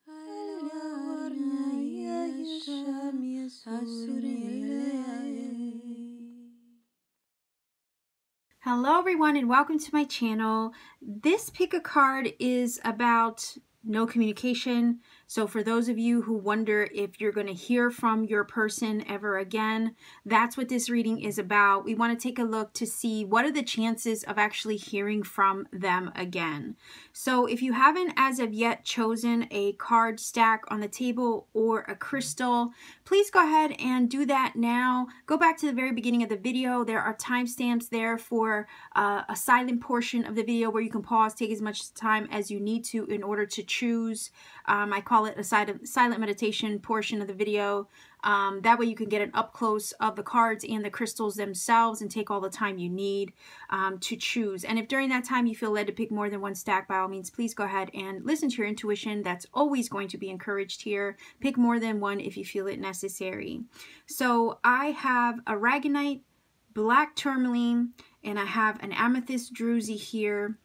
Hello everyone and welcome to my channel. This Picka card is about no communication. So for those of you who wonder if you're going to hear from your person ever again, that's what this reading is about. We want to take a look to see what are the chances of actually hearing from them again. So if you haven't as of yet chosen a card stack on the table or a crystal, please go ahead and do that now. Go back to the very beginning of the video. There are timestamps there for a silent portion of the video where you can pause, take as much time as you need to in order to choose. I call it a silent meditation portion of the video. That way you can get an up close of the cards and the crystals themselves and take all the time you need to choose. And if during that time you feel led to pick more than one stack, by all means, please go ahead and listen to your intuition. That's always going to be encouraged here. Pick more than one if you feel it necessary. So I have Aragonite, black tourmaline, and I have an amethyst druzy here.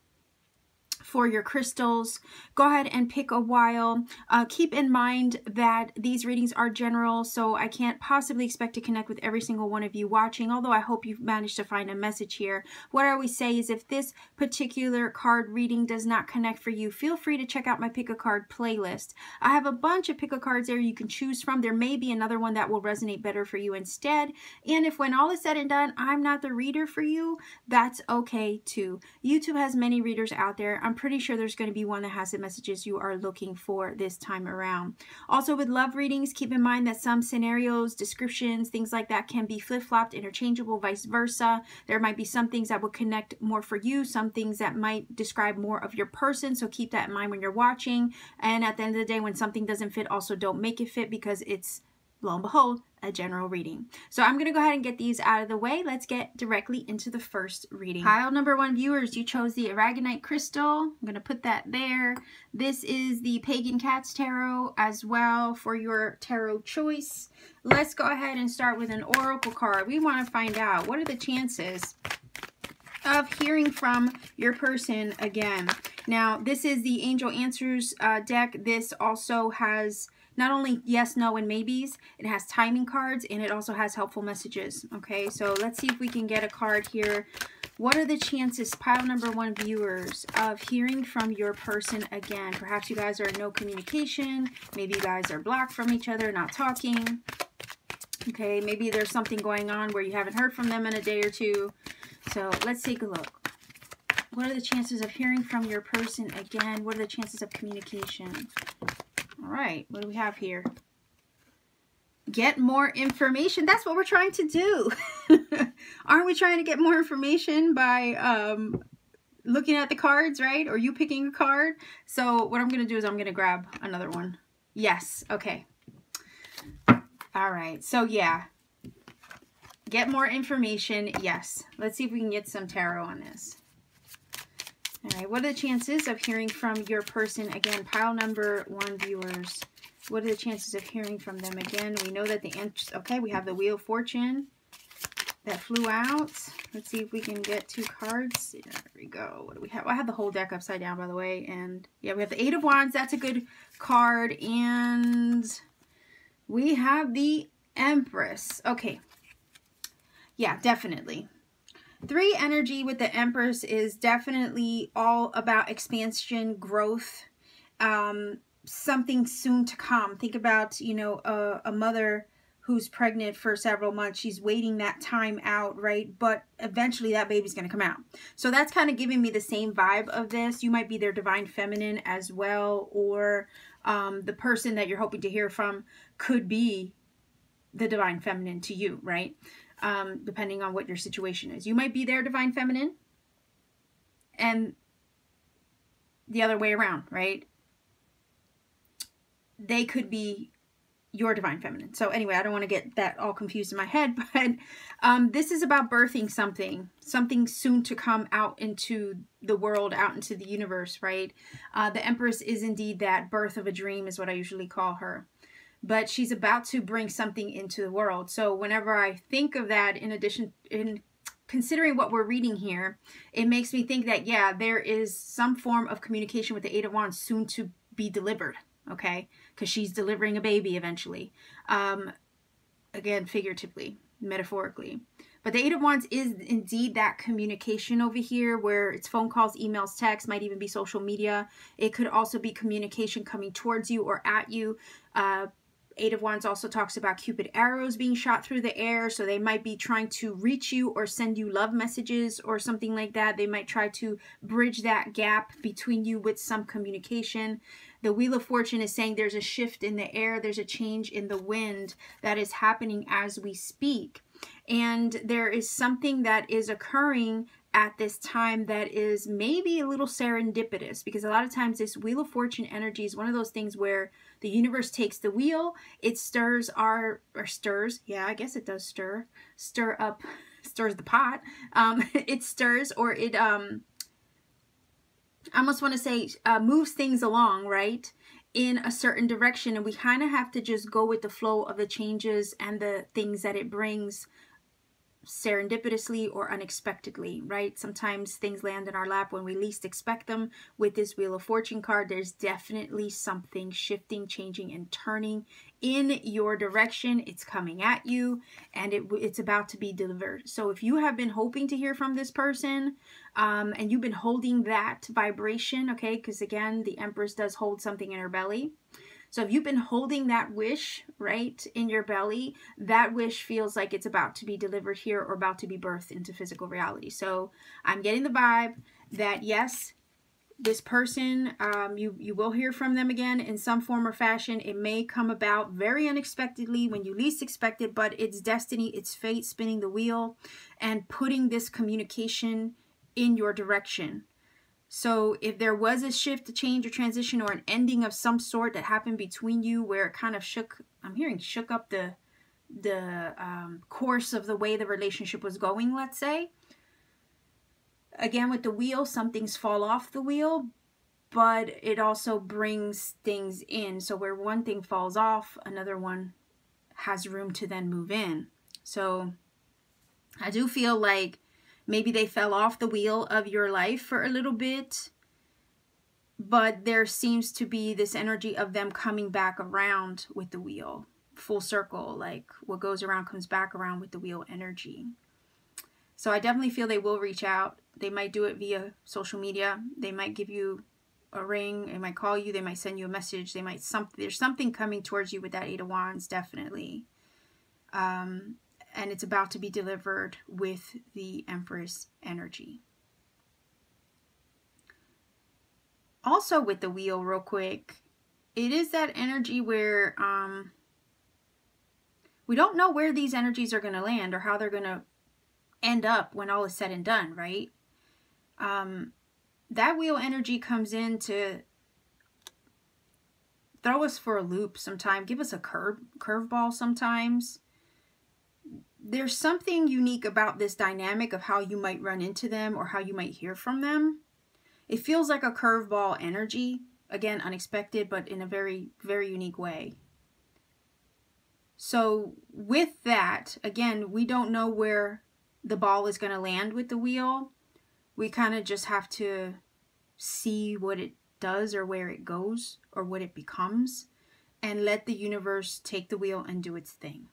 For your crystals, go ahead and pick a while. Keep in mind that these readings are general, so I can't possibly expect to connect with every single one of you watching, although I hope you've managed to find a message here. What I always say is if this particular card reading does not connect for you, feel free to check out my Pick a Card playlist. I have a bunch of Pick a Cards there you can choose from. There may be another one that will resonate better for you instead. And if when all is said and done, I'm not the reader for you, that's okay too. YouTube has many readers out there. I'm pretty sure there's going to be one that has the messages you are looking for this time around. Also with love readings, keep in mind that some scenarios, descriptions, things like that can be flip-flopped, interchangeable, vice versa. There might be some things that will connect more for you, some things that might describe more of your person, so keep that in mind when you're watching. And at the end of the day, when something doesn't fit, also don't make it fit, because it's, lo and behold, a general reading. So I'm going to go ahead and get these out of the way. Let's get directly into the first reading. Pile number 1 viewers, you chose the Aragonite crystal. I'm going to put that there. This is the Pagan Cats Tarot as well for your tarot choice. Let's go ahead and start with an oracle card. We want to find out what are the chances of hearing from your person again. Now, this is the Angel Answers deck. This also has not only yes, no, and maybes, it has timing cards, and it also has helpful messages. Okay, so let's see if we can get a card here. What are the chances, pile number 1 viewers, of hearing from your person again? Perhaps you guys are in no communication. Maybe you guys are blocked from each other, not talking. Okay, maybe there's something going on where you haven't heard from them in a day or two. So let's take a look. What are the chances of hearing from your person again? What are the chances of communication? All right, what do we have here? Get more information. That's what we're trying to do. Aren't we trying to get more information by looking at the cards, right? Or you picking a card? So what I'm going to do is I'm going to grab another one. Yes, okay. All right, so yeah. Get more information, yes. Let's see if we can get some tarot on this. All right, what are the chances of hearing from your person again? Pile number 1 viewers. What are the chances of hearing from them again? We know that the answer, okay, we have the Wheel of Fortune that flew out. Let's see if we can get 2 cards. There we go. What do we have? I have the whole deck upside down, by the way. And yeah, we have the 8 of Wands. That's a good card. And we have the Empress. Okay. Yeah, definitely. 3 energy with the Empress is definitely all about expansion, growth, something soon to come. Think about, you know, a mother who's pregnant for several months. She's waiting that time out, right? But eventually that baby's going to come out. So that's kind of giving me the same vibe of this. You might be their divine feminine as well, or the person that you're hoping to hear from could be the divine feminine to you, right? Depending on what your situation is. You might be their divine feminine and the other way around, right? They could be your divine feminine. So anyway, I don't want to get that all confused in my head, but this is about birthing something soon to come out into the world, out into the universe, right? The Empress is indeed that birth of a dream is what I usually call her. But she's about to bring something into the world. So whenever I think of that, in considering what we're reading here, it makes me think that, yeah, there is some form of communication with the 8 of Wands soon to be delivered. okay? Because she's delivering a baby eventually. Again, figuratively, metaphorically. But the Eight of Wands is indeed that communication over here, where it's phone calls, emails, texts, might even be social media. It could also be communication coming towards you or at you. Eight of Wands also talks about Cupid arrows being shot through the air. So they might be trying to reach you or send you love messages or something like that. They might try to bridge that gap between you with some communication. The Wheel of Fortune is saying there's a shift in the air. There's a change in the wind that is happening as we speak. And there is something that is occurring at this time that is maybe a little serendipitous, because a lot of times this Wheel of Fortune energy is one of those things where the universe takes the wheel, it stirs yeah, I guess it does stirs the pot. It stirs, or it I almost want to say moves things along, right, in a certain direction, and we kind of have to just go with the flow of the changes and the things that it brings, serendipitously or unexpectedly, right? Sometimes things land in our lap when we least expect them. With this Wheel of Fortune card, there's definitely something shifting, changing, and turning in your direction. It's coming at you, and it's about to be delivered. So if you have been hoping to hear from this person, and you've been holding that vibration, okay, because again, the Empress does hold something in her belly. So if you've been holding that wish, right, in your belly, that wish feels like it's about to be delivered here or about to be birthed into physical reality. So I'm getting the vibe that, yes, this person, you will hear from them again in some form or fashion. It may come about very unexpectedly when you least expect it, but it's destiny, it's fate spinning the wheel and putting this communication in your direction. So if there was a shift, a change, or transition, or an ending of some sort that happened between you where it kind of shook, I'm hearing shook up the course of the way the relationship was going, let's say. Again, with the wheel, some things fall off the wheel, but it also brings things in. So where one thing falls off, another one has room to then move in. So I do feel like maybe they fell off the wheel of your life for a little bit, but there seems to be this energy of them coming back around with the wheel, full circle, like what goes around comes back around with the wheel energy. So I definitely feel they will reach out. They might do it via social media. They might give you a ring. They might call you. They might send you a message. They might there's something coming towards you with that Eight of Wands, definitely. And it's about to be delivered with the Empress energy. Also with the wheel, real quick, it is that energy where we don't know where these energies are going to land or how they're going to end up when all is said and done, right? That wheel energy comes in to throw us for a loop sometime, give us a curveball sometimes. There's something unique about this dynamic of how you might run into them or how you might hear from them. It feels like a curveball energy. Again, unexpected, but in a very, very unique way. So with that, again, we don't know where the ball is going to land with the wheel. We kind of just have to see what it does or where it goes or what it becomes and let the universe take the wheel and do its thing.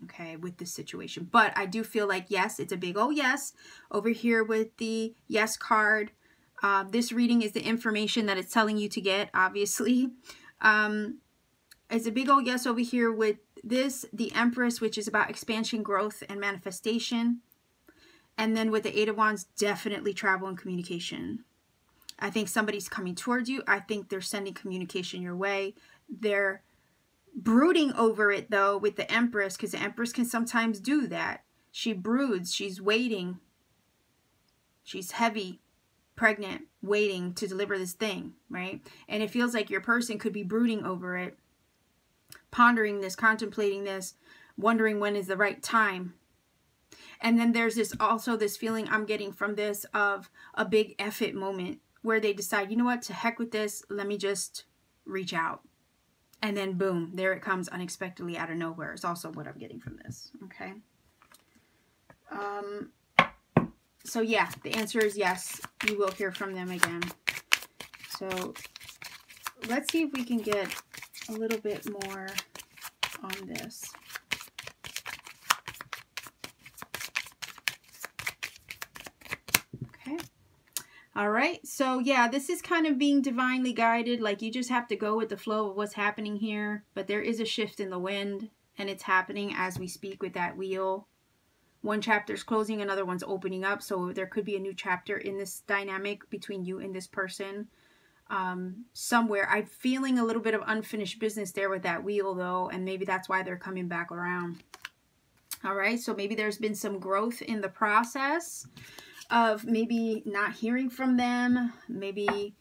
Okay, with this situation. But I do feel like, yes, it's a big oh yes over here with the yes card. This reading is the information that it's telling you to get, obviously. It's a big oh yes over here with this, the Empress, which is about expansion, growth, and manifestation. And then with the Eight of Wands, definitely travel and communication. I think somebody's coming towards you. I think they're sending communication your way. They're brooding over it, though, with the Empress, because the Empress can sometimes do that. She broods. She's waiting. She's heavy, pregnant, waiting to deliver this thing, right? And it feels like your person could be brooding over it, pondering this, contemplating this, wondering when is the right time. And then there's this also this feeling I'm getting from this of a big F it moment where they decide, you know what, to heck with this, let me just reach out. And then boom, there it comes unexpectedly out of nowhere. It's also what I'm getting from this, okay? So yeah, the answer is yes, you will hear from them again. So let's see if we can get a little bit more on this. Okay. All right. So yeah, this is kind of being divinely guided. Like you just have to go with the flow of what's happening here. But there is a shift in the wind, and it's happening as we speak with that wheel. One chapter is closing, another one's opening up. So there could be a new chapter in this dynamic between you and this person. Somewhere I'm feeling a little bit of unfinished business there with that wheel though, and maybe that's why they're coming back around. All right, so maybe there's been some growth in the process of maybe not hearing from them, maybe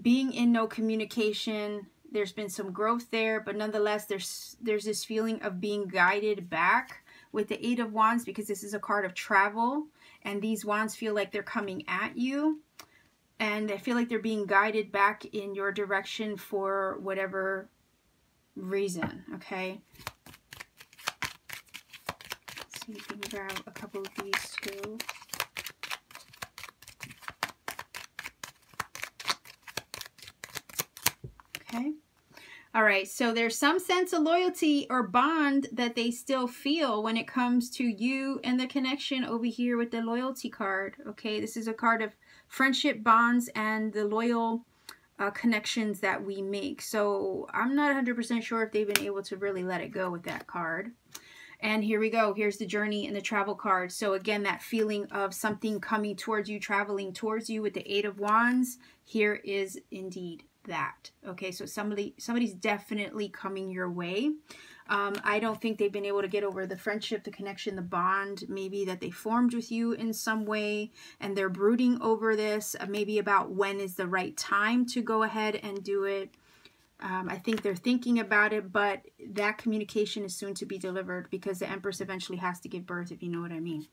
being in no communication. There's been some growth there, but nonetheless there's this feeling of being guided back with the Eight of Wands, because this is a card of travel, and these wands feel like they're coming at you. And I feel like they're being guided back in your direction for whatever reason, okay? Let's see if we can grab a couple of these too. Okay. All right, so there's some sense of loyalty or bond that they still feel when it comes to you and the connection over here with the loyalty card, okay? This is a card of friendship, bonds, and the loyal connections that we make. So I'm not 100% sure if they've been able to really let it go with that card. And here we go. Here's the journey and the travel card. So again, that feeling of something coming towards you, traveling towards you with the Eight of Wands. Here is indeed that. Okay, so somebody's definitely coming your way. I don't think they've been able to get over the friendship, the connection, the bond, maybe that they formed with you in some way, and they're brooding over this, maybe about when is the right time to go ahead and do it. I think they're thinking about it, but that communication is soon to be delivered, because the Empress eventually has to give birth, if you know what I mean.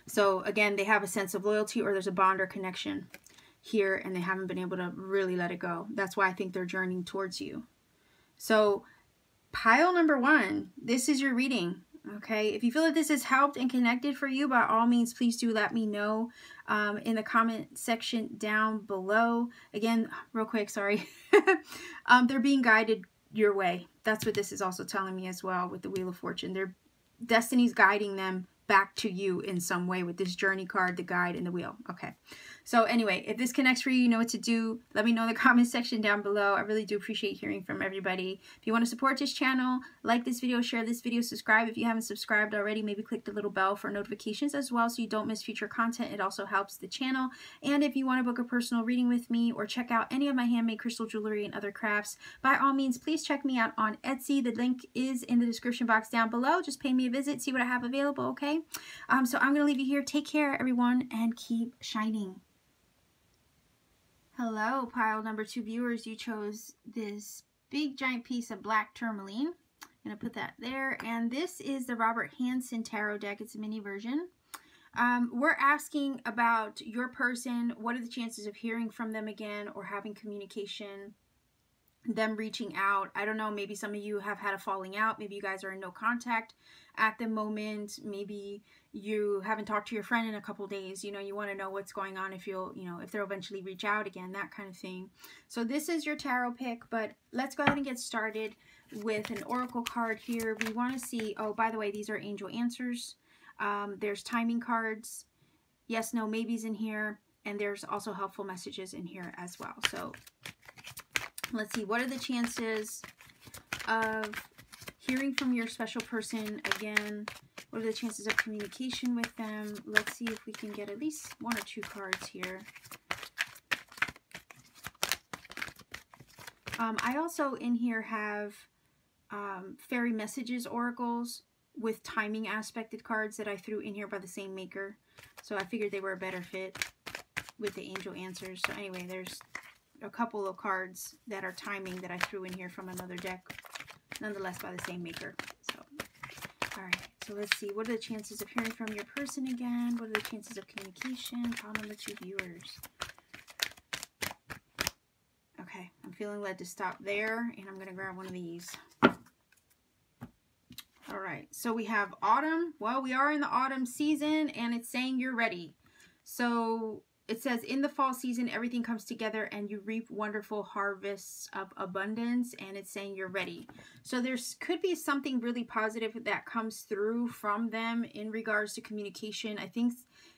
So again, they have a sense of loyalty, or there's a bond or connection here, and they haven't been able to really let it go. That's why I think they're journeying towards you. So pile number one, this is your reading. Okay, if you feel that this has helped and connected for you, by all means, please do let me know in the comment section down below. Again, real quick, sorry. They're being guided your way. That's what this is also telling me as well with the Wheel of Fortune. Their destiny's guiding them back to you in some way with this journey card, the guide, and the wheel. Okay. So anyway, if this connects for you, you know what to do. Let me know in the comment section down below. I really do appreciate hearing from everybody. If you want to support this channel, like this video, share this video, subscribe if you haven't subscribed already. Maybe click the little bell for notifications as well, so you don't miss future content. It also helps the channel. And if you want to book a personal reading with me or check out any of my handmade crystal jewelry and other crafts, by all means, please check me out on Etsy. The link is in the description box down below. Just pay me a visit, see what I have available, okay? So I'm going to leave you here. Take care, everyone, and keep shining. Hello, pile number 2 viewers. You chose this big giant piece of black tourmaline. I'm going to put that there. And this is the Robert Hansen Tarot deck. It's a mini version. We're asking about your person. What are the chances of hearing from them again or having communication, them reaching out? I don't know, maybe some of you have had a falling out. Maybe you guys are in no contact at the moment. Maybe you haven't talked to your friend in a couple days. You know, you want to know what's going on, if you'll, you know, if they'll eventually reach out again, that kind of thing. So this is your tarot pick, but let's go ahead and get started with an oracle card here. We want to see, oh, by the way, these are angel answers. There's timing cards, yes, no, maybes in here, and there's also helpful messages in here as well. So let's see, what are the chances of hearing from your special person again? What are the chances of communication with them? Let's see if we can get at least 1 or 2 cards here. I also in here have fairy messages oracles with timing aspected cards that I threw in here by the same maker. So I figured they were a better fit with the angel answers. So anyway, there's a couple of cards that are timing that I threw in here from another deck, nonetheless by the same maker. So, all right, so let's see. What are the chances of hearing from your person again? What are the chances of communication? Pile number 2 viewers. Okay, I'm feeling led to stop there, and I'm going to grab one of these. All right, so we have autumn. Well, we are in the autumn season, and it's saying you're ready. So it says, in the fall season, everything comes together and you reap wonderful harvests of abundance. And it's saying you're ready. So there's could be something really positive that comes through from them in regards to communication. I think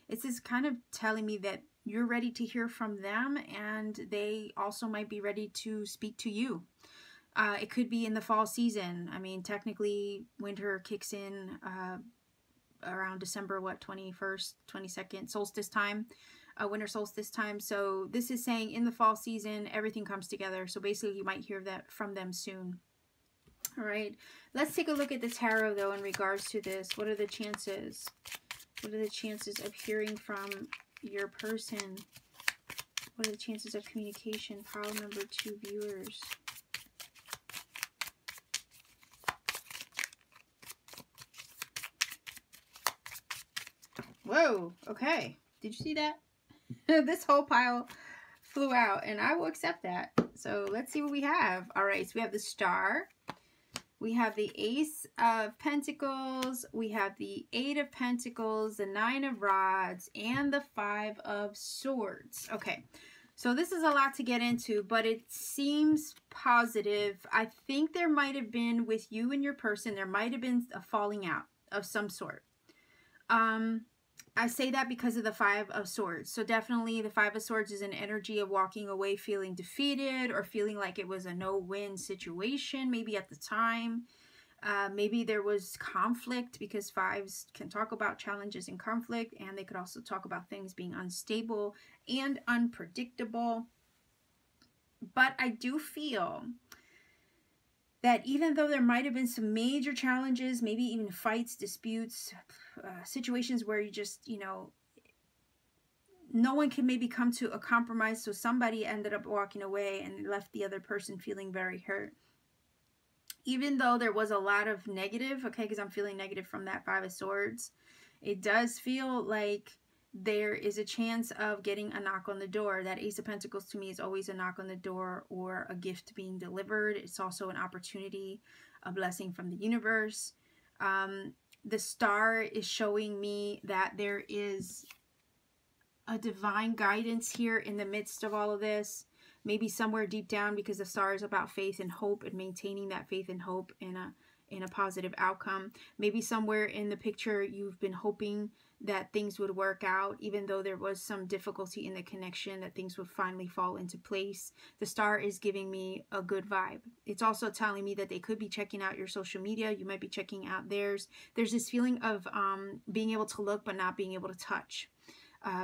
it's just kind of telling me that you're ready to hear from them, and they also might be ready to speak to you. It could be in the fall season. I mean, technically, winter kicks in around December, 21st, 22nd, solstice time, winter solstice time. So this is saying in the fall season, everything comes together. So basically, you might hear that from them soon. All right, let's take a look at the tarot, though, in regards to this. What are the chances? What are the chances of hearing from your person? What are the chances of communication? Pile number 2 viewers. Whoa, okay. Did you see that? This whole pile flew out, and I will accept that. So let's see what we have. All right, so we have the Star. We have the Ace of Pentacles. We have the 8 of Pentacles, the 9 of Rods, and the 5 of Swords. Okay, so this is a lot to get into, but it seems positive. I think there might have been, with you and your person, there might have been a falling out of some sort. I say that because of the 5 of Swords. So definitely the 5 of Swords is an energy of walking away feeling defeated, or feeling like it was a no-win situation maybe at the time. Maybe there was conflict, because 5s can talk about challenges and conflict, and they could also talk about things being unstable and unpredictable. But I do feel that even though there might have been some major challenges, maybe even fights, disputes, situations where you just, you know, no one can maybe come to a compromise, so somebody ended up walking away and left the other person feeling very hurt. Even though there was a lot of negative, okay, because I'm feeling negative from that 5 of Swords, it does feel like there is a chance of getting a knock on the door. That Ace of Pentacles to me is always a knock on the door or a gift being delivered. It's also an opportunity, a blessing from the universe. The Star is showing me that there is a divine guidance here in the midst of all of this. Maybe somewhere deep down, because the Star is about faith and hope and maintaining that faith and hope in a positive outcome. Maybe somewhere in the picture you've been hoping that things would work out, even though there was some difficulty in the connection, that things would finally fall into place. The Star is giving me a good vibe. It's also telling me that they could be checking out your social media. You might be checking out theirs. There's this feeling of being able to look but not being able to touch.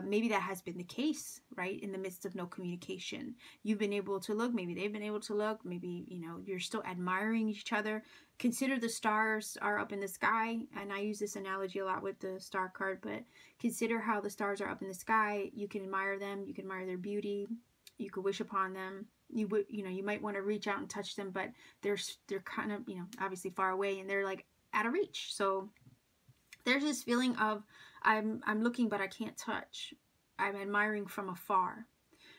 Maybe that has been the case, right? In the midst of no communication, you've been able to look, maybe they've been able to look, maybe, you know, you're still admiring each other. Consider the stars are up in the sky, and I use this analogy a lot with the Star card, but consider how the stars are up in the sky. You can admire them, you can admire their beauty, you could wish upon them. You would, you know, you might want to reach out and touch them, but they're kind of, you know, obviously far away, and they're like out of reach. So there's this feeling of I'm looking but I can't touch. I'm admiring from afar.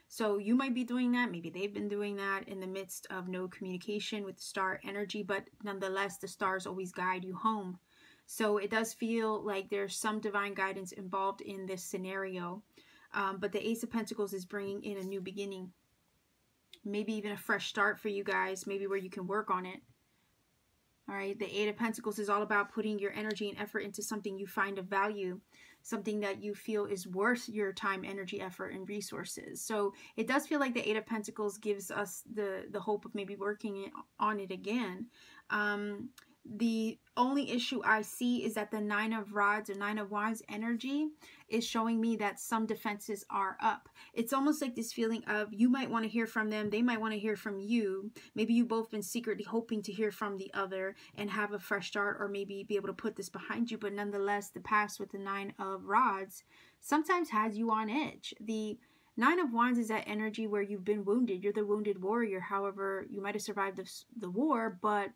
So you might be doing that. Maybe they've been doing that in the midst of no communication with the Star energy, but nonetheless, the stars always guide you home. So it does feel like there's some divine guidance involved in this scenario. But the Ace of Pentacles is bringing in a new beginning. Maybe even a fresh start for you guys, maybe where you can work on it. All right, the 8 of Pentacles is all about putting your energy and effort into something you find of value, something that you feel is worth your time, energy, effort, and resources. So it does feel like the 8 of Pentacles gives us the hope of maybe working on it again. The only issue I see is that the 9 of Rods or 9 of Wands energy is showing me that some defenses are up. It's almost like this feeling of you might want to hear from them, they might want to hear from you. Maybe you've both been secretly hoping to hear from the other and have a fresh start, or maybe be able to put this behind you. But nonetheless, the past with the 9 of Rods sometimes has you on edge. The 9 of Wands is that energy where you've been wounded. You're the wounded warrior. However, you might have survived the war, but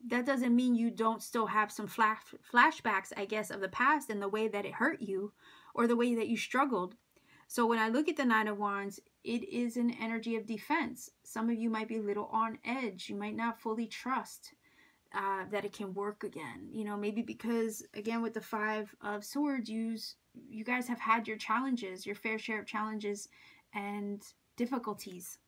that doesn't mean you don't still have some flashbacks, I guess, of the past and the way that it hurt you or the way that you struggled. So when I look at the 9 of Wands, it is an energy of defense. Some of you might be a little on edge. You might not fully trust that it can work again. You know, maybe because, again, with the Five of Swords, you guys have had your challenges, your fair share of challenges and difficulties.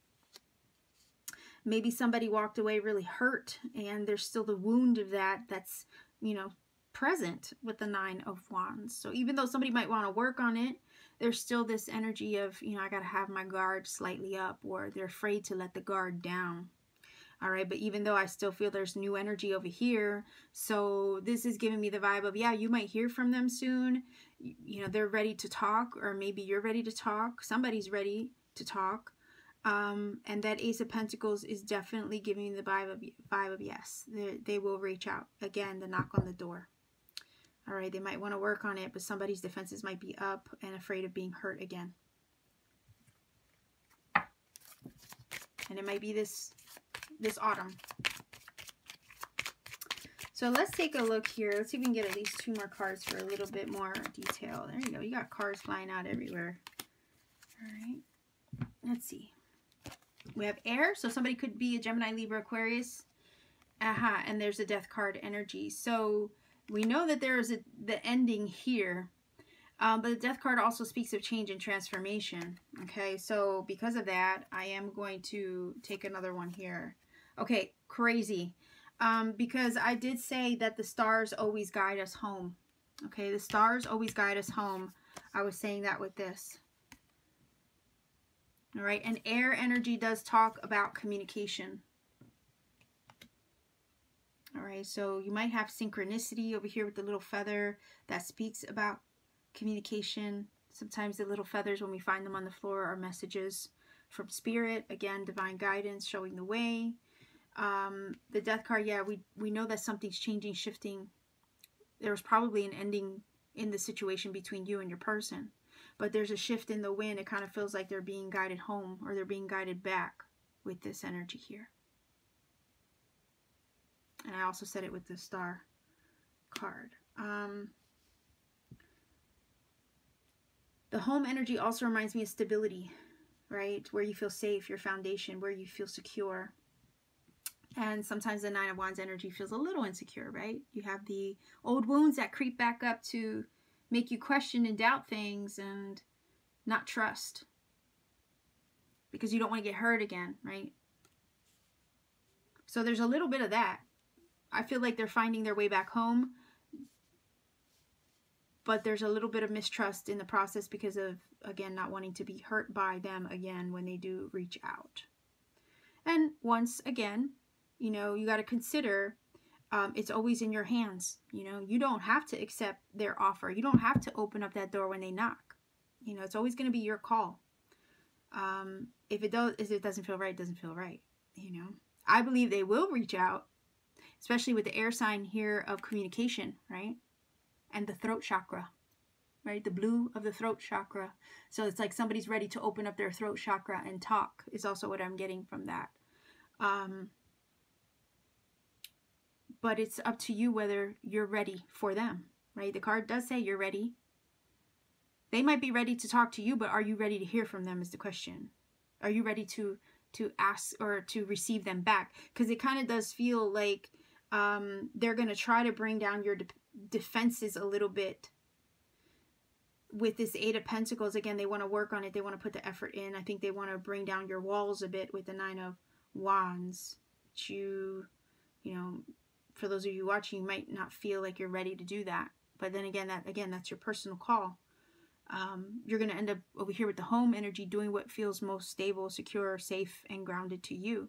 Maybe somebody walked away really hurt, and there's still the wound of that's, you know, present with the Nine of Wands. So even though somebody might want to work on it, there's still this energy of, you know, I got to have my guard slightly up, or they're afraid to let the guard down. All right, but even though I still feel there's new energy over here, so this is giving me the vibe of, yeah, you might hear from them soon. You know, they're ready to talk, or maybe you're ready to talk. Somebody's ready to talk. And that Ace of Pentacles is definitely giving me the vibe of yes. They will reach out. Again, the knock on the door. All right, they might want to work on it, but somebody's defenses might be up and afraid of being hurt again. And it might be this autumn. So let's take a look here. Let's see if we can get at least 2 more cards for a little bit more detail. There you go. You got cards flying out everywhere. All right. Let's see. We have air. So somebody could be a Gemini, Libra, Aquarius. And there's a death card energy. So we know that there is the ending here. But the death card also speaks of change and transformation. Okay, so because of that, I am going to take another one here. Okay, crazy. Because I did say that the stars always guide us home. Okay, the stars always guide us home. I was saying that with this. All right, and air energy does talk about communication. All right, so you might have synchronicity over here with the little feather that speaks about communication. Sometimes the little feathers, when we find them on the floor, are messages from spirit. Again, divine guidance, showing the way. The death card, yeah, we know that something's changing, shifting. There was probably an ending in the situation between you and your person, but there's a shift in the wind. It kind of feels like they're being guided home, or they're being guided back with this energy here. And I also said it with the star card. The home energy also reminds me of stability, right? Where you feel safe, your foundation, where you feel secure. And sometimes the Nine of Wands energy feels a little insecure, right? You have the old wounds that creep back up to make you question and doubt things and not trust, because you don't want to get hurt again, right? So there's a little bit of that. I feel like they're finding their way back home, but there's a little bit of mistrust in the process because of, again, not wanting to be hurt by them again when they do reach out. And once again, you know, you got to consider it's always in your hands. You know, you don't have to accept their offer. You don't have to open up that door when they knock. You know, it's always going to be your call. If it doesn't feel right, it doesn't feel right. You know, I believe they will reach out, especially with the air sign here of communication, right? And the throat chakra, right? The blue of the throat chakra. So it's like somebody's ready to open up their throat chakra and talk, is also what I'm getting from that. But it's up to you whether you're ready for them, right? The card does say you're ready. They might be ready to talk to you, but are you ready to hear from them is the question. Are you ready to ask or to receive them back? Because it kind of does feel like they're going to try to bring down your defenses a little bit with this Eight of Pentacles. Again, they want to work on it. They want to put the effort in. I think they want to bring down your walls a bit with the Nine of Wands. But you know, for those of you watching, you might not feel like you're ready to do that. But then again, that's your personal call. You're going to end up over here with the home energy doing what feels most stable, secure, safe, and grounded to you.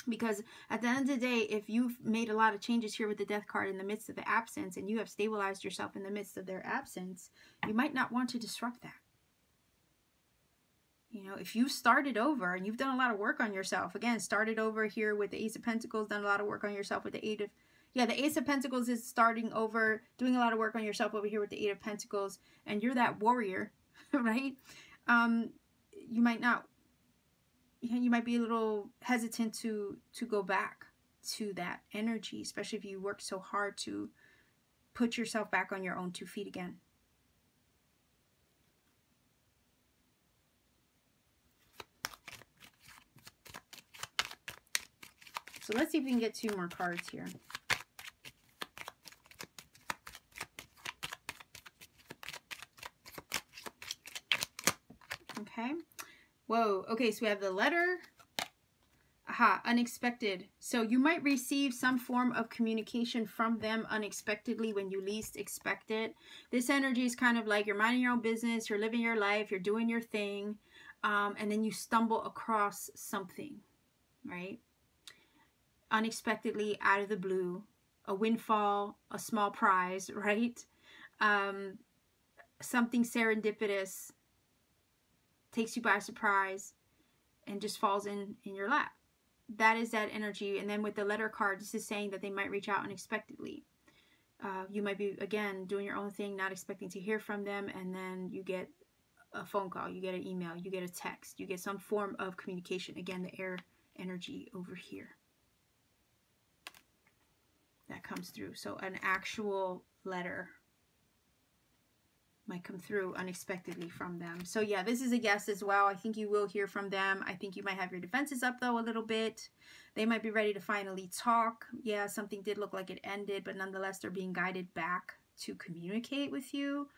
Because at the end of the day, if you've made a lot of changes here with the death card in the midst of the absence, and you have stabilized yourself in the midst of their absence, you might not want to disrupt that. You know, if you've started over and you've done a lot of work on yourself, again, started over here with the Ace of Pentacles, done a lot of work on yourself with the the Ace of Pentacles is starting over, doing a lot of work on yourself over here with the Eight of Pentacles, and you're that warrior, right? You might not, you might be a little hesitant to go back to that energy, especially if you work so hard to put yourself back on your own 2 feet again. So let's see if we can get 2 more cards here. Okay. Whoa. Okay, so we have the letter. Aha, unexpected. So you might receive some form of communication from them unexpectedly when you least expect it. This energy is kind of like you're minding your own business, you're living your life, you're doing your thing, and then you stumble across something, right? Unexpectedly, out of the blue, a windfall, a small prize, right? Something serendipitous takes you by surprise and just falls in your lap. That is that energy. And then with the letter card, this is saying that they might reach out unexpectedly. You might be, again, doing your own thing, not expecting to hear from them, and then you get a phone call, you get an email, you get a text, you get some form of communication. Again, the air energy over here that comes through. So an actual letter might come through unexpectedly from them. So yeah, this is a yes as well. I think you will hear from them. I think you might have your defenses up though a little bit. They might be ready to finally talk. Yeah, something did look like it ended, but nonetheless they're being guided back to communicate with you.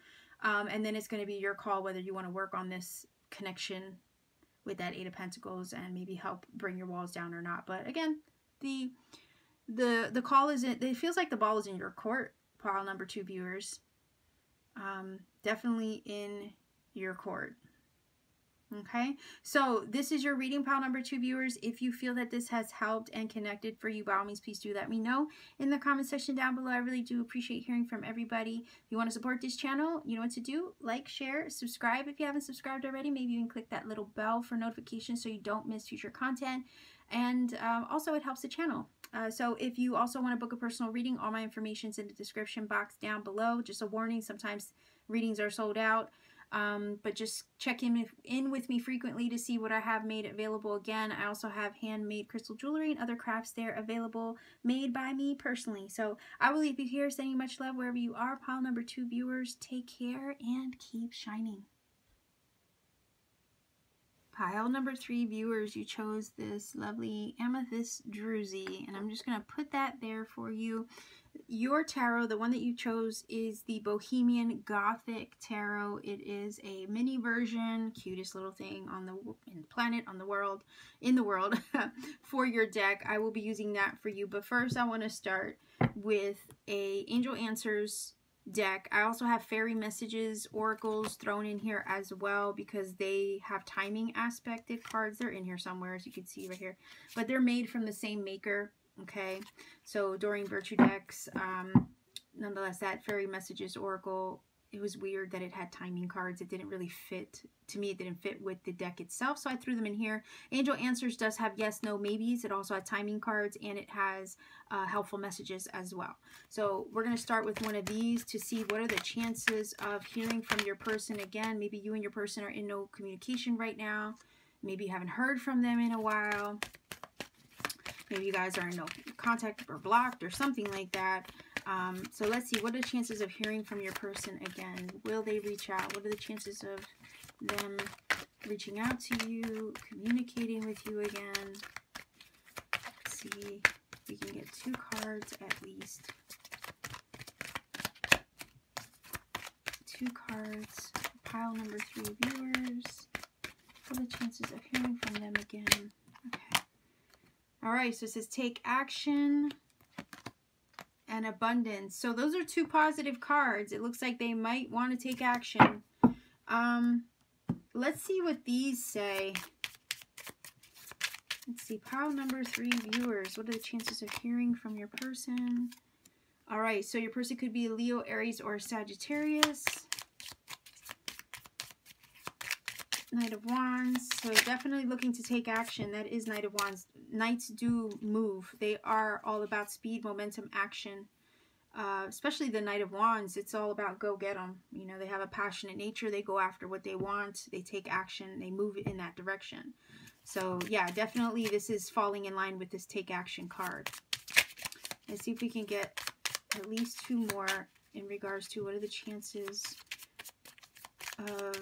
And then it's going to be your call whether you want to work on this connection with that 8 of Pentacles and maybe help bring your walls down or not. But again, the call is in, it feels like the ball is in your court, pile number 2 viewers. Definitely in your court. Okay, so this is your reading, pile number 2 viewers. If you feel that this has helped and connected for you, by all means, please do let me know in the comment section down below. I really do appreciate hearing from everybody. If you want to support this channel, you know what to do. Like, share, subscribe if you haven't subscribed already. Maybe you can click that little bell for notifications so you don't miss future content. And also it helps the channel. So if you also want to book a personal reading, all my information is in the description box down below. Just a warning, sometimes readings are sold out. But just check in with me frequently to see what I have made available. Again, I also have handmade crystal jewelry and other crafts there available, made by me personally. So I will leave you here, sending much love wherever you are. Pile number 2 viewers, take care and keep shining. Pile number 3 viewers, you chose this lovely amethyst druzy, and I'm just going to put that there for you. Your tarot, the one that you chose, is the Bohemian Gothic Tarot. It is a mini version, cutest little thing on the planet, on the world, in the world for your deck. I will be using that for you, but first I want to start with a Angel Answers deck. I also have fairy messages, oracles thrown in here as well because they have timing aspected cards. They're in here somewhere, as you can see right here, but they're made from the same maker. Okay, so Doreen Virtue decks, nonetheless, that fairy messages oracle, it was weird that it had timing cards. It didn't really fit, to me, it didn't fit with the deck itself, so I threw them in here. Angel Answers does have yes, no, maybes. It also has timing cards, and it has helpful messages as well. So we're going to start with one of these to see what are the chances of hearing from your person. Again, maybe you and your person are in no communication right now. Maybe you haven't heard from them in a while. Maybe you guys are in no contact or blocked or something like that. So let's see, what are the chances of hearing from your person again? Will they reach out? What are the chances of them reaching out to you, communicating with you again? Let's see if we can get 2 cards at least. 2 cards. Pile number 3 viewers. What are the chances of hearing from them again? Okay. All right, so it says take action and abundance. So those are 2 positive cards. It looks like they might want to take action. Let's see what these say. Let's see, pile number 3 viewers. What are the chances of hearing from your person? All right, so your person could be Leo, Aries, or Sagittarius. Knight of Wands, so definitely looking to take action. That is Knight of Wands. Knights do move. They are all about speed, momentum, action. Especially the Knight of Wands, it's all about go get them. You know, they have a passionate nature. They go after what they want. They take action. They move in that direction. So yeah, definitely this is falling in line with this take action card. Let's see if we can get at least 2 more in regards to what are the chances of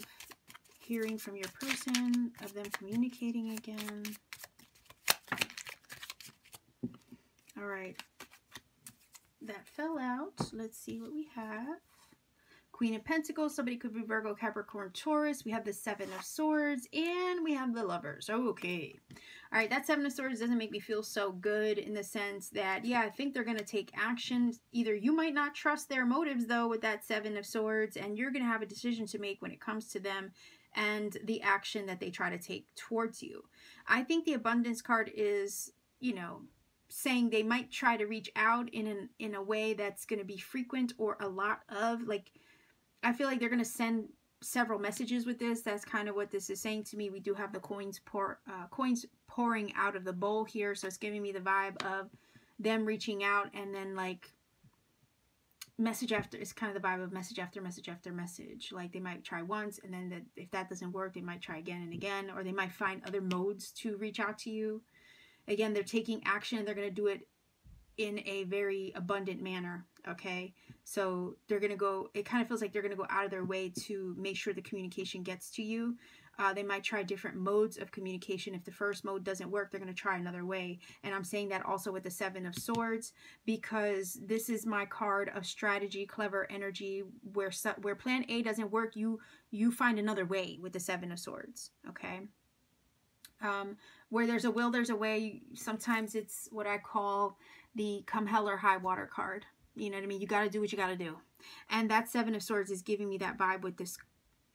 hearing from your person, of them communicating again. All right. That fell out. Let's see what we have. Queen of Pentacles. Somebody could be Virgo, Capricorn, Taurus. We have the Seven of Swords. And we have the Lovers. Okay. All right. That Seven of Swords doesn't make me feel so good in the sense that, yeah, I think they're going to take action. Either you might not trust their motives, though, with that Seven of Swords. And you're going to have a decision to make when it comes to them and the action that they try to take towards you. I think the Abundance card is, you know, saying they might try to reach out in a way that's going to be frequent or a lot of, like, I feel like they're going to send several messages with this. That's kind of what this is saying to me. We do have the coins pouring out of the bowl here, so it's giving me the vibe of them reaching out and then like message after. It's kind of the vibe of message after message after message. Like they might try once, and then if that doesn't work, they might try again and again, or they might find other modes to reach out to you. Again, they're taking action. They're going to do it in a very abundant manner, okay? So they're going to go, it kind of feels like they're going to go out of their way to make sure the communication gets to you. They might try different modes of communication. If the first mode doesn't work, they're going to try another way. And I'm saying that also with the Seven of Swords, because this is my card of strategy, clever energy, where plan A doesn't work, you find another way with the Seven of Swords, okay? Where there's a will, there's a way. Sometimes it's what I call the come hell or high water card. You know what I mean? You got to do what you got to do. And that Seven of Swords is giving me that vibe with this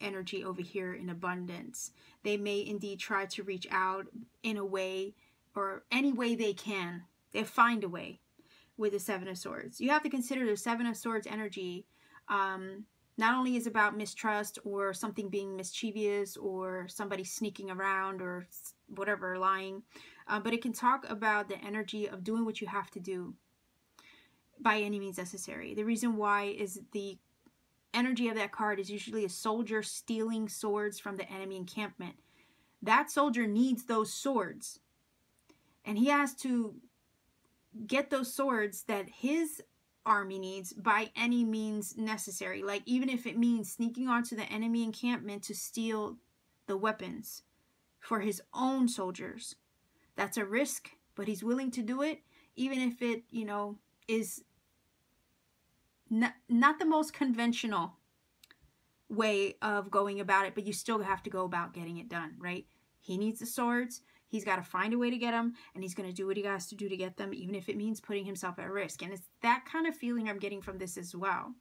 energy over here in abundance. They may indeed try to reach out in a way or any way they can. They find a way with the Seven of Swords. You have to consider the Seven of Swords energy not only is about mistrust or something being mischievous or somebody sneaking around or whatever, lying, but it can talk about the energy of doing what you have to do by any means necessary. The reason why is the energy of that card is usually a soldier stealing swords from the enemy encampment. That soldier needs those swords, and he has to get those swords that his army needs by any means necessary. Like even if it means sneaking onto the enemy encampment to steal the weapons for his own soldiers. That's a risk, but he's willing to do it, even if it, you know, is not the most conventional way of going about it, but you still have to go about getting it done, right? He needs the swords. He's got to find a way to get them, and he's going to do what he has to do to get them, even if it means putting himself at risk. And it's that kind of feeling I'm getting from this as well.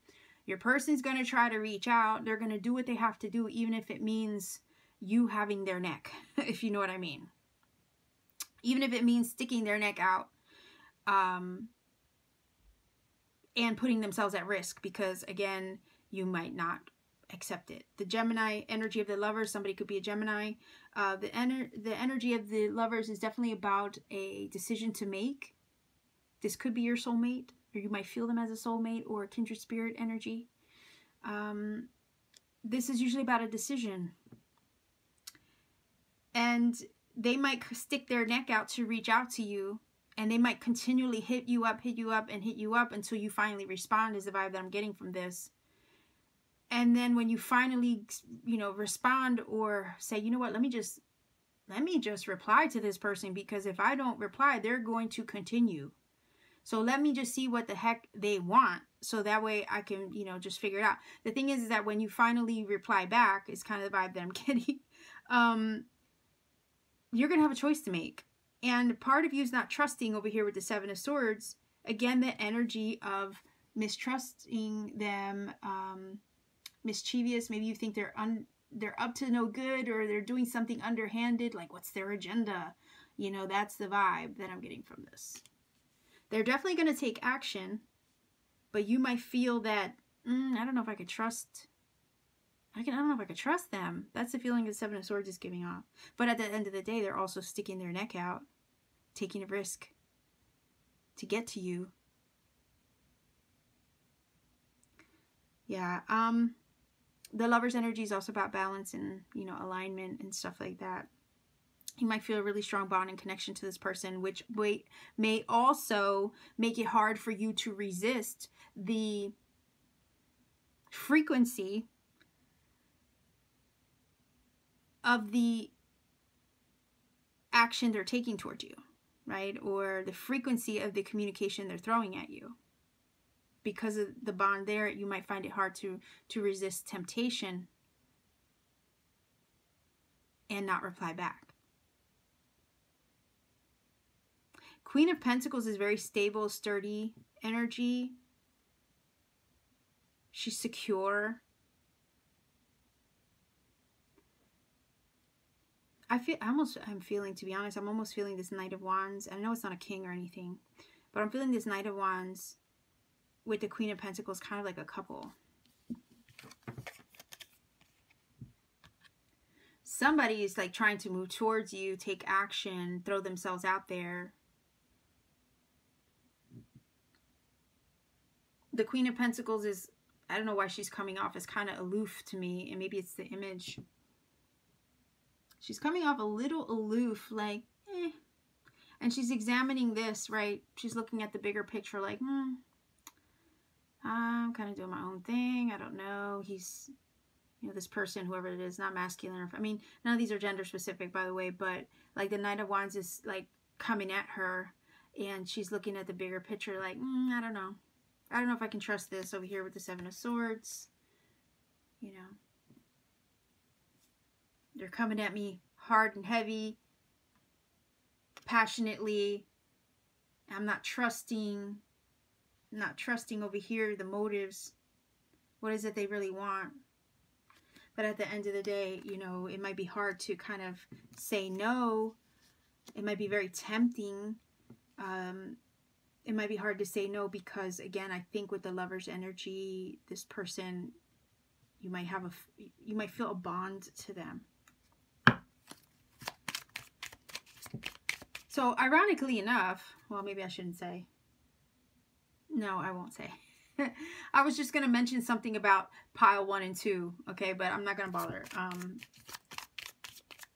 Your person's going to try to reach out. They're going to do what they have to do, even if it means you having their neck, if you know what I mean. Even if it means sticking their neck out and putting themselves at risk, because, again, you might not accept it. The Gemini energy of the Lovers, somebody could be a Gemini. The energy of the Lovers is definitely about a decision to make. This could be your soulmate, or you might feel them as a soulmate or a kindred spirit energy. This is usually about a decision. And they might stick their neck out to reach out to you, and they might continually hit you up, and hit you up until you finally respond, is the vibe that I'm getting from this. And then when you finally, you know, respond or say, you know what, let me just reply to this person, because if I don't reply, they're going to continue. So let me just see what the heck they want, so that way I can, you know, just figure it out. The thing is that when you finally reply back, it's kind of the vibe that I'm getting. You're going to have a choice to make. And part of you is not trusting over here with the Seven of Swords. Again, the energy of mistrusting them, mischievous. Maybe you think they're up to no good, or they're doing something underhanded. Like, what's their agenda? You know, that's the vibe that I'm getting from this. They're definitely going to take action, but you might feel that, I don't know if I could trust. I don't know if I could trust them. That's the feeling the Seven of Swords is giving off. But at the end of the day, they're also sticking their neck out, taking a risk to get to you. Yeah. The Lover's energy is also about balance and, you know, alignment and stuff like that. You might feel a really strong bond and connection to this person, which may also make it hard for you to resist the frequency of the action they're taking towards you. right? Or the frequency of the communication they're throwing at you. Because of the bond there, you might find it hard to resist temptation and not reply back. Queen of Pentacles is very stable, sturdy energy. She's secure. I'm feeling, to be honest, I'm almost feeling this Knight of Wands. I know it's not a king or anything, but I'm feeling this Knight of Wands with the Queen of Pentacles, kind of like a couple. Somebody is like trying to move towards you, take action, throw themselves out there. The Queen of Pentacles is, I don't know why she's coming off as kind of aloof to me, and maybe it's the image. She's coming off a little aloof, like, eh. And she's examining this, right? She's looking at the bigger picture, like, I'm kind of doing my own thing. I don't know. He's, you know, this person, whoever it is, not masculine. Or, I mean, none of these are gender specific, by the way, but like the Knight of Wands is like coming at her, and she's looking at the bigger picture, like, I don't know. I don't know if I can trust this over here with the Seven of Swords. You know. They're coming at me hard and heavy, passionately. I'm not trusting over here the motives. What is it they really want? But at the end of the day, you know, it might be hard to kind of say no. It might be very tempting. It might be hard to say no because, again, I think with the Lover's energy, this person, you might feel a bond to them. So, ironically enough, well, maybe I shouldn't say. No, I won't say. I was just going to mention something about pile 1 and 2, okay? But I'm not going to bother.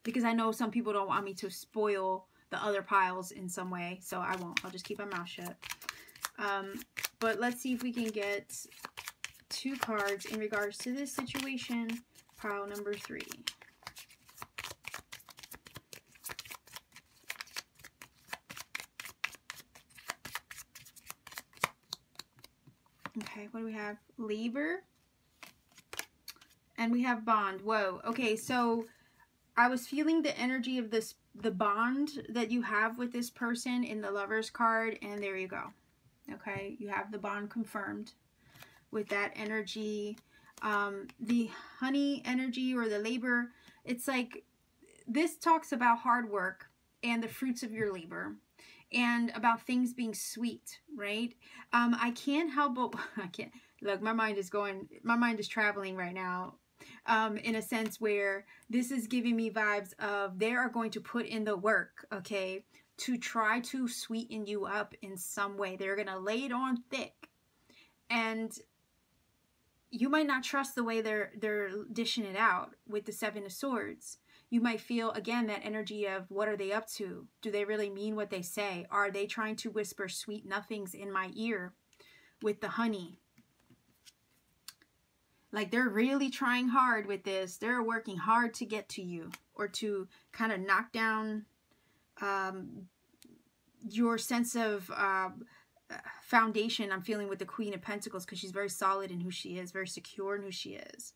Because I know some people don't want me to spoil the other piles in some way. So, I won't. I'll just keep my mouth shut. But let's see if we can get 2 cards in regards to this situation. Pile number 3. Okay, what do we have? Labor. And we have bond. Whoa. Okay, so I was feeling the energy of this, the bond that you have with this person in the Lover's card, and there you go. Okay, you have the bond confirmed with that energy. The honey energy or the labor, it's like this talks about hard work and the fruits of your labor. And about things being sweet, right? I can't help but, look, my mind is traveling right now, in a sense where this is giving me vibes of they are going to put in the work, okay, to try to sweeten you up in some way. They're going to lay it on thick. And you might not trust the way they're dishing it out with the Seven of Swords. You might feel, again, that energy of what are they up to? Do they really mean what they say? Are they trying to whisper sweet nothings in my ear with the honey? Like they're really trying hard with this. They're working hard to get to you or to kind of knock down your sense of foundation. I'm feeling with the Queen of Pentacles because she's very solid in who she is, very secure in who she is.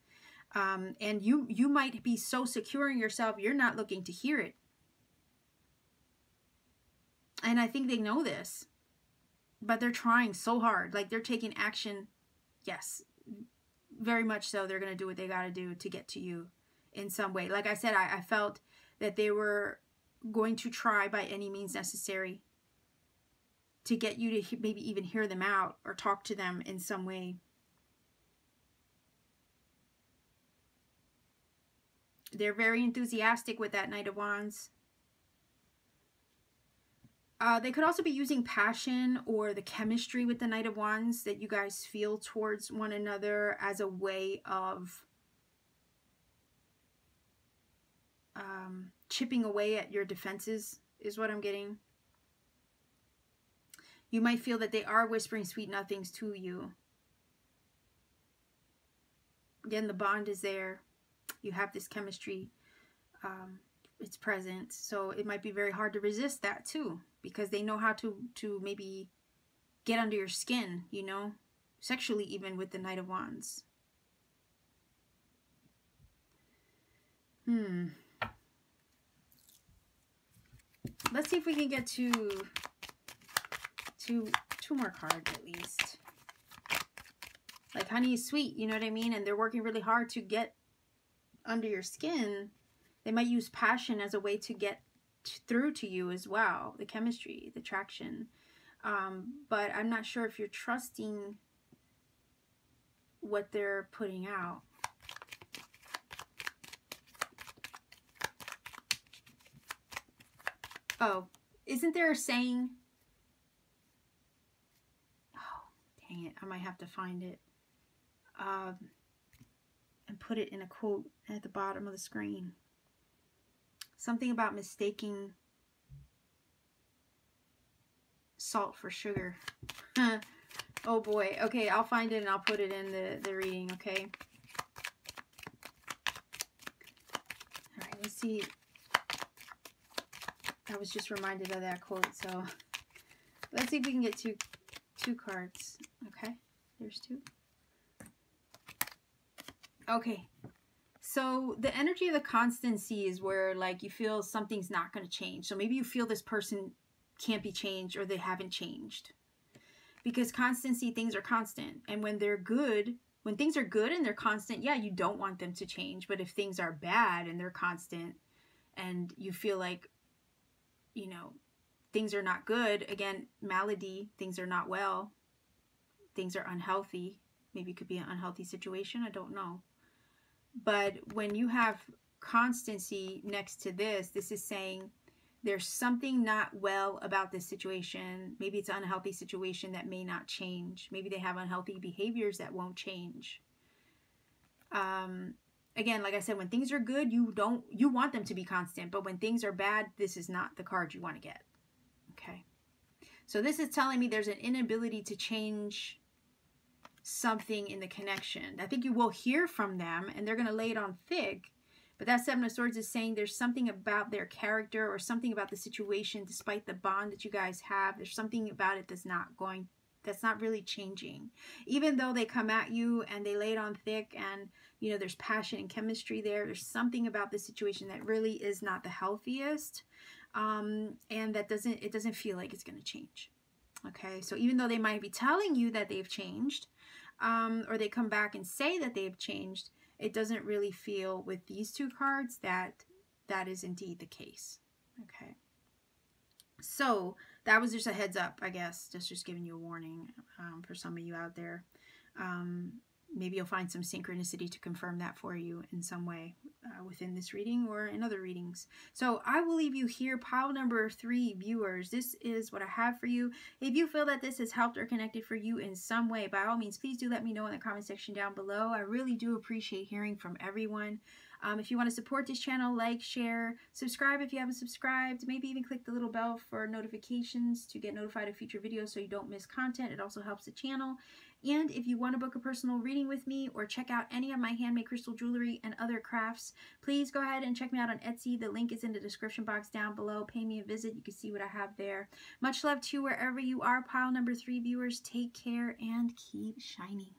And you might be so secure in yourself, you're not looking to hear it. And I think they know this, but they're trying so hard. Like they're taking action. Yes, very much so. They're going to do what they got to do to get to you in some way. Like I said, I felt that they were going to try by any means necessary to get you to maybe even hear them out or talk to them in some way. They're very enthusiastic with that Knight of Wands. They could also be using passion or the chemistry with the Knight of Wands that you guys feel towards one another as a way of chipping away at your defenses, is what I'm getting. You might feel that they are whispering sweet nothings to you. Again, the bond is there. You have this chemistry. It's present. So it might be very hard to resist that too. because they know how to maybe get under your skin, you know, sexually, even with the Knight of Wands. Let's see if we can get to two more cards at least. Like honey is sweet, you know what I mean? And they're working really hard to get under your skin. They might use passion as a way to get through to you as well. The chemistry, the attraction. But I'm not sure if you're trusting what they're putting out. Oh, isn't there a saying? Oh, dang it. I might have to find it. And put it in a quote at the bottom of the screen. Something about mistaking salt for sugar. Oh boy. Okay, I'll find it and I'll put it in the reading, okay? Alright, let's see. I was just reminded of that quote, so let's see if we can get two cards. Okay, there's two. Okay, so the energy of the constancy is where like you feel something's not going to change. So maybe you feel this person can't be changed or they haven't changed. Because constancy, things are constant. And when they're good, when things are good and they're constant, yeah, you don't want them to change. But if things are bad and they're constant and you feel like, you know, things are not good, again, malady, things are not well, things are unhealthy. Maybe it could be an unhealthy situation, I don't know. But when you have constancy next to this, this is saying there's something not well about this situation. Maybe it's an unhealthy situation that may not change. Maybe they have unhealthy behaviors that won't change. Again, like I said, when things are good, you want them to be constant. But when things are bad, this is not the card you want to get. Okay. So this is telling me there's an inability to change something in the connection. I think you will hear from them and they're going to lay it on thick. But that Seven of Swords is saying there's something about their character or something about the situation, despite the bond that you guys have. There's something about it that's not really changing. Even though they come at you and they lay it on thick and, you know, there's passion and chemistry there. There's something about the situation that really is not the healthiest. And that it doesn't feel like it's going to change. Okay, so even though they might be telling you that they've changed, or they come back and say that they've changed, it doesn't really feel with these two cards that is indeed the case. Okay. So that was just a heads up, I guess, just giving you a warning for some of you out there. Maybe you'll find some synchronicity to confirm that for you in some way within this reading or in other readings. So I will leave you here, pile number 3 viewers. This is what I have for you. If you feel that this has helped or connected for you in some way, by all means, please do let me know in the comment section down below. I really do appreciate hearing from everyone. If you want to support this channel, like, share, subscribe if you haven't subscribed, maybe even click the little bell for notifications to get notified of future videos so you don't miss content. It also helps the channel. And if you want to book a personal reading with me or check out any of my handmade crystal jewelry and other crafts, please go ahead and check me out on Etsy. The link is in the description box down below. Pay me a visit. You can see what I have there. Much love to you wherever you are. Pile number 3 viewers. Take care and keep shining.